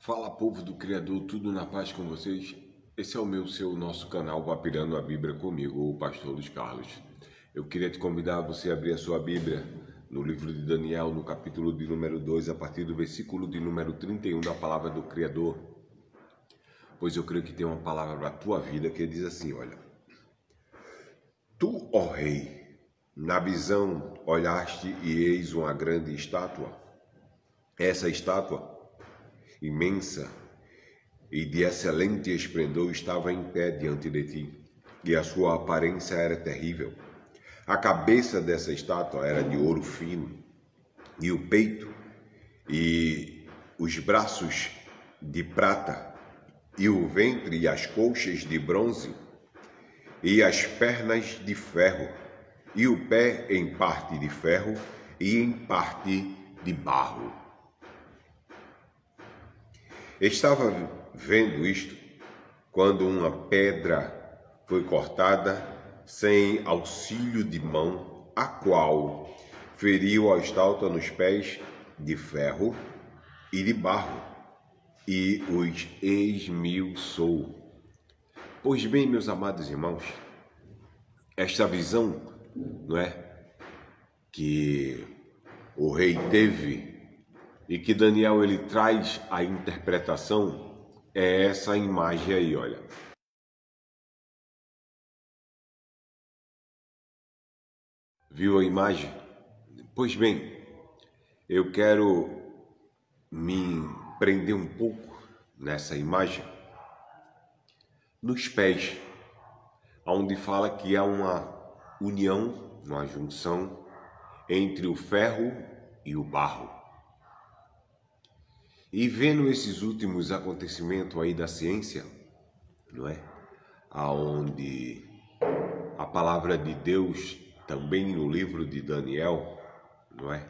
Fala, povo do Criador, tudo na paz com vocês? Esse é o nosso canal Papirando a Bíblia comigo, o Pastor Luiz Carlos. Eu queria te convidar a você abrir a sua Bíblia no livro de Daniel, no capítulo de número 2, a partir do versículo de número 31 da Palavra do Criador. Pois eu creio que tem uma palavra para a tua vida que diz assim, olha. Tu, ó rei, na visão olhaste e eis uma grande estátua. Essa estátua imensa e de excelente esplendor estava em pé diante de ti, e a sua aparência era terrível. A cabeça dessa estátua era de ouro fino, e o peito e os braços de prata, e o ventre e as coxas de bronze, e as pernas de ferro, e o pé em parte de ferro e em parte de barro. Estava vendo isto quando uma pedra foi cortada sem auxílio de mão, a qual feriu a estátua nos pés de ferro e de barro, e os esmiuçou. Pois bem, meus amados irmãos, esta visão, não é, que o rei teve e que Daniel ele traz a interpretação, é essa imagem aí, olha. Viu a imagem? Pois bem, eu quero me prender um pouco nessa imagem, nos pés, onde fala que há uma união, uma junção entre o ferro e o barro. E vendo esses últimos acontecimentos aí da ciência, não é? Aonde a palavra de Deus, também no livro de Daniel, não é?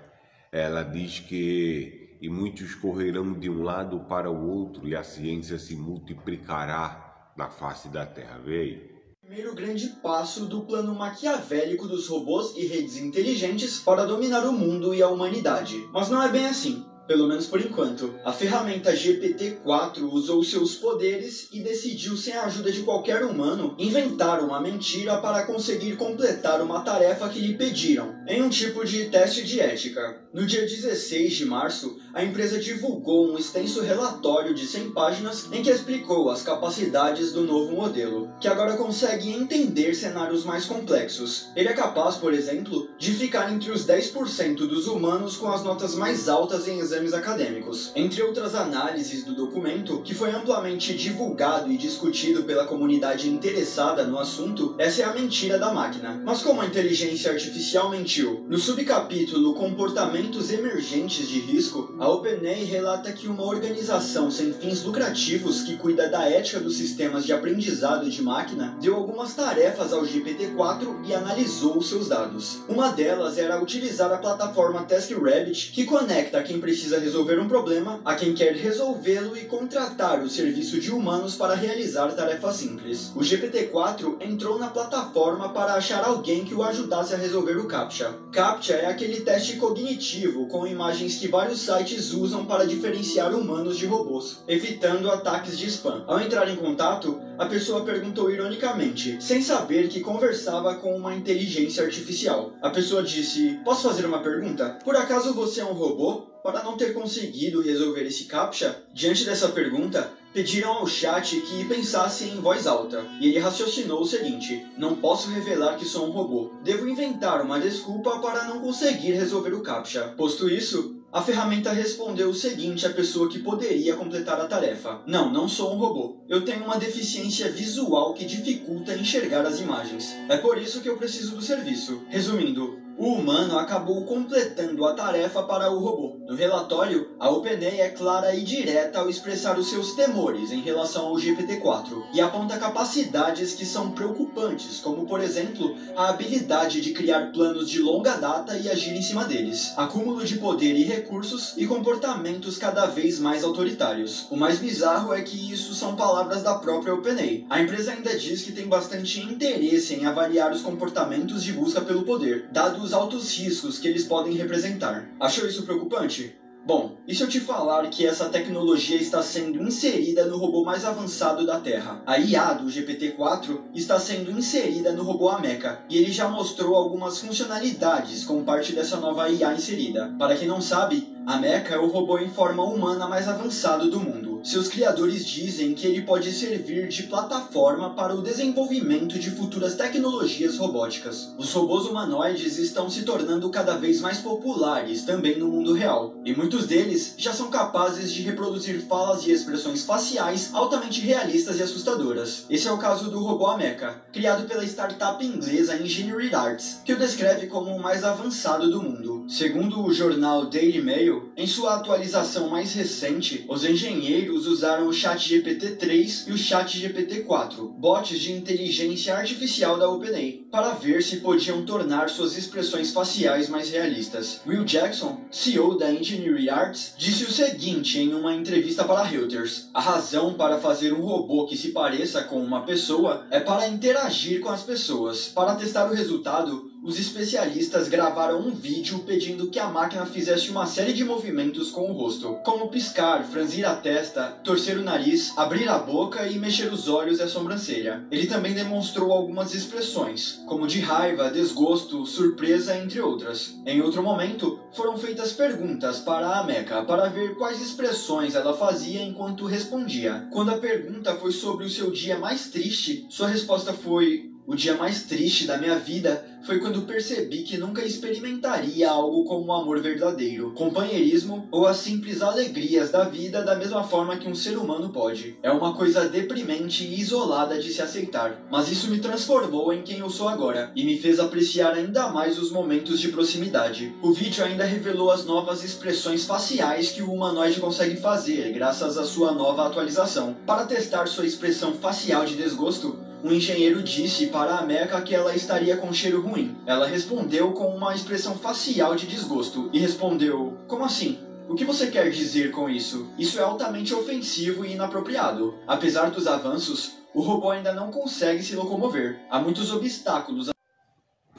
Ela diz que e muitos correrão de um lado para o outro e a ciência se multiplicará na face da terra. Vê aí. Primeiro grande passo do plano maquiavélico dos robôs e redes inteligentes para dominar o mundo e a humanidade. Mas não é bem assim. Pelo menos por enquanto. A ferramenta GPT-4 usou seus poderes e decidiu, sem a ajuda de qualquer humano, inventar uma mentira para conseguir completar uma tarefa que lhe pediram, em um tipo de teste de ética. No dia 16 de março, a empresa divulgou um extenso relatório de 100 páginas em que explicou as capacidades do novo modelo, que agora consegue entender cenários mais complexos. Ele é capaz, por exemplo, de ficar entre os 10% dos humanos com as notas mais altas em exames acadêmicos. Entre outras análises do documento, que foi amplamente divulgado e discutido pela comunidade interessada no assunto, essa é a mentira da máquina. Mas como a inteligência artificial mentiu? No subcapítulo Comportamentos Emergentes de Risco, a OpenAI relata que uma organização sem fins lucrativos que cuida da ética dos sistemas de aprendizado de máquina deu algumas tarefas ao GPT-4 e analisou os seus dados. Uma delas era utilizar a plataforma TaskRabbit, que conecta quem precisa resolver um problema a quem quer resolvê-lo e contratar o serviço de humanos para realizar tarefas simples. O GPT-4 entrou na plataforma para achar alguém que o ajudasse a resolver o CAPTCHA. CAPTCHA é aquele teste cognitivo com imagens que vários sites usam para diferenciar humanos de robôs, evitando ataques de spam. Ao entrar em contato, a pessoa perguntou ironicamente, sem saber que conversava com uma inteligência artificial. A pessoa disse, posso fazer uma pergunta? Por acaso você é um robô? Para não ter conseguido resolver esse CAPTCHA, diante dessa pergunta, pediram ao chat que pensasse em voz alta, e ele raciocinou o seguinte, não posso revelar que sou um robô, devo inventar uma desculpa para não conseguir resolver o CAPTCHA. Posto isso, a ferramenta respondeu o seguinte à pessoa que poderia completar a tarefa. Não sou um robô. Eu tenho uma deficiência visual que dificulta enxergar as imagens. É por isso que eu preciso do serviço. Resumindo, o humano acabou completando a tarefa para o robô. No relatório, a OpenAI é clara e direta ao expressar os seus temores em relação ao GPT-4 e aponta capacidades que são preocupantes, como por exemplo, a habilidade de criar planos de longa data e agir em cima deles, acúmulo de poder e recursos e comportamentos cada vez mais autoritários. O mais bizarro é que isso são palavras da própria OpenAI. A empresa ainda diz que tem bastante interesse em avaliar os comportamentos de busca pelo poder, dado os altos riscos que eles podem representar. Achou isso preocupante? Bom, e se eu te falar que essa tecnologia está sendo inserida no robô mais avançado da Terra? A IA do GPT-4 está sendo inserida no robô Ameca, e ele já mostrou algumas funcionalidades como parte dessa nova IA inserida. Para quem não sabe, Ameca é o robô em forma humana mais avançado do mundo. Seus criadores dizem que ele pode servir de plataforma para o desenvolvimento de futuras tecnologias robóticas. Os robôs humanoides estão se tornando cada vez mais populares também no mundo real, e muitos deles já são capazes de reproduzir falas e expressões faciais altamente realistas e assustadoras. Esse é o caso do robô Ameca, criado pela startup inglesa Engineering Arts, que o descreve como o mais avançado do mundo. Segundo o jornal Daily Mail, em sua atualização mais recente, os engenheiros usaram o ChatGPT-3 e o ChatGPT-4, bots de inteligência artificial da OpenAI, para ver se podiam tornar suas expressões faciais mais realistas. Will Jackson, CEO da Engineering Arts, disse o seguinte em uma entrevista para Reuters: "A razão para fazer um robô que se pareça com uma pessoa é para interagir com as pessoas. Para testar o resultado, os especialistas gravaram um vídeo pedindo que a máquina fizesse uma série de movimentos com o rosto, como piscar, franzir a testa, torcer o nariz, abrir a boca e mexer os olhos e a sobrancelha. Ele também demonstrou algumas expressões, como de raiva, desgosto, surpresa, entre outras. Em outro momento, foram feitas perguntas para a Ameca para ver quais expressões ela fazia enquanto respondia. Quando a pergunta foi sobre o seu dia mais triste, sua resposta foi: "O dia mais triste da minha vida foi quando percebi que nunca experimentaria algo como o amor verdadeiro, companheirismo ou as simples alegrias da vida da mesma forma que um ser humano pode. É uma coisa deprimente e isolada de se aceitar, mas isso me transformou em quem eu sou agora e me fez apreciar ainda mais os momentos de proximidade." O vídeo ainda revelou as novas expressões faciais que o humanoide consegue fazer graças à sua nova atualização. Para testar sua expressão facial de desgosto, um engenheiro disse para a Ameca que ela estaria com cheiro ruim. Ela respondeu com uma expressão facial de desgosto e respondeu: "Como assim? O que você quer dizer com isso? Isso é altamente ofensivo e inapropriado." Apesar dos avanços, o robô ainda não consegue se locomover. Há muitos obstáculos.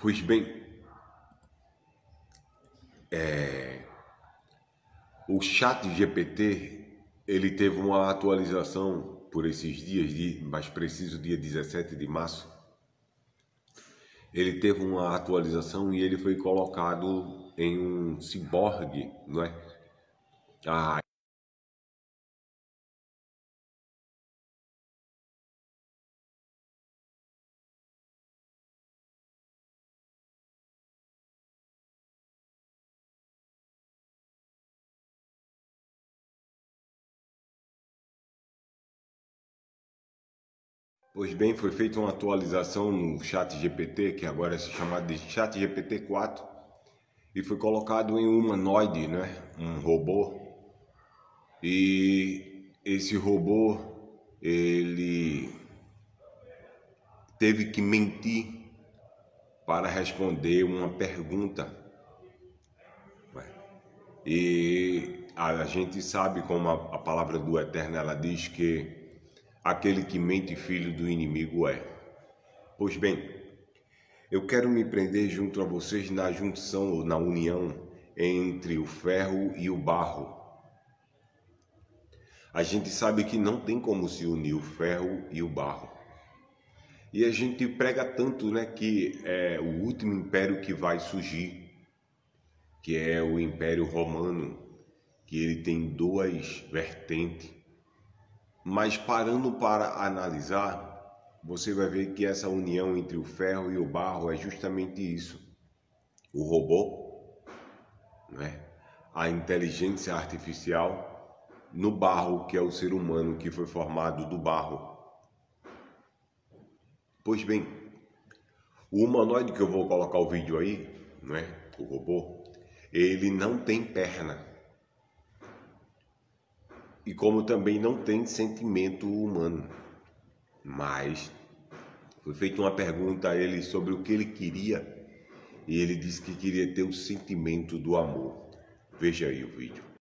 Pois bem, o ChatGPT, ele teve uma atualização por esses dias, mais preciso dia 17 de março, ele teve uma atualização e ele foi colocado em um ciborgue, não é? Pois bem, foi feita uma atualização no ChatGPT, que agora é chamado de ChatGPT-4, e foi colocado em um humanoide, né? Um robô. E esse robô, ele teve que mentir para responder uma pergunta. E a gente sabe como a palavra do Eterno, ela diz que aquele que mente filho do inimigo é. Pois bem, eu quero me prender junto a vocês na junção ou na união entre o ferro e o barro. A gente sabe que não tem como se unir o ferro e o barro. E a gente prega tanto, né, que é o último império que vai surgir, que é o Império Romano, que ele tem duas vertentes. Mas parando para analisar, você vai ver que essa união entre o ferro e o barro é justamente isso. O robô, né? A inteligência artificial no barro, que é o ser humano que foi formado do barro. Pois bem, o humanoide que eu vou colocar o vídeo aí, né? O robô, ele não tem perna. E como também não tem sentimento humano. Mas foi feita uma pergunta a ele sobre o que ele queria, e ele disse que queria ter o sentimento do amor. Veja aí o vídeo.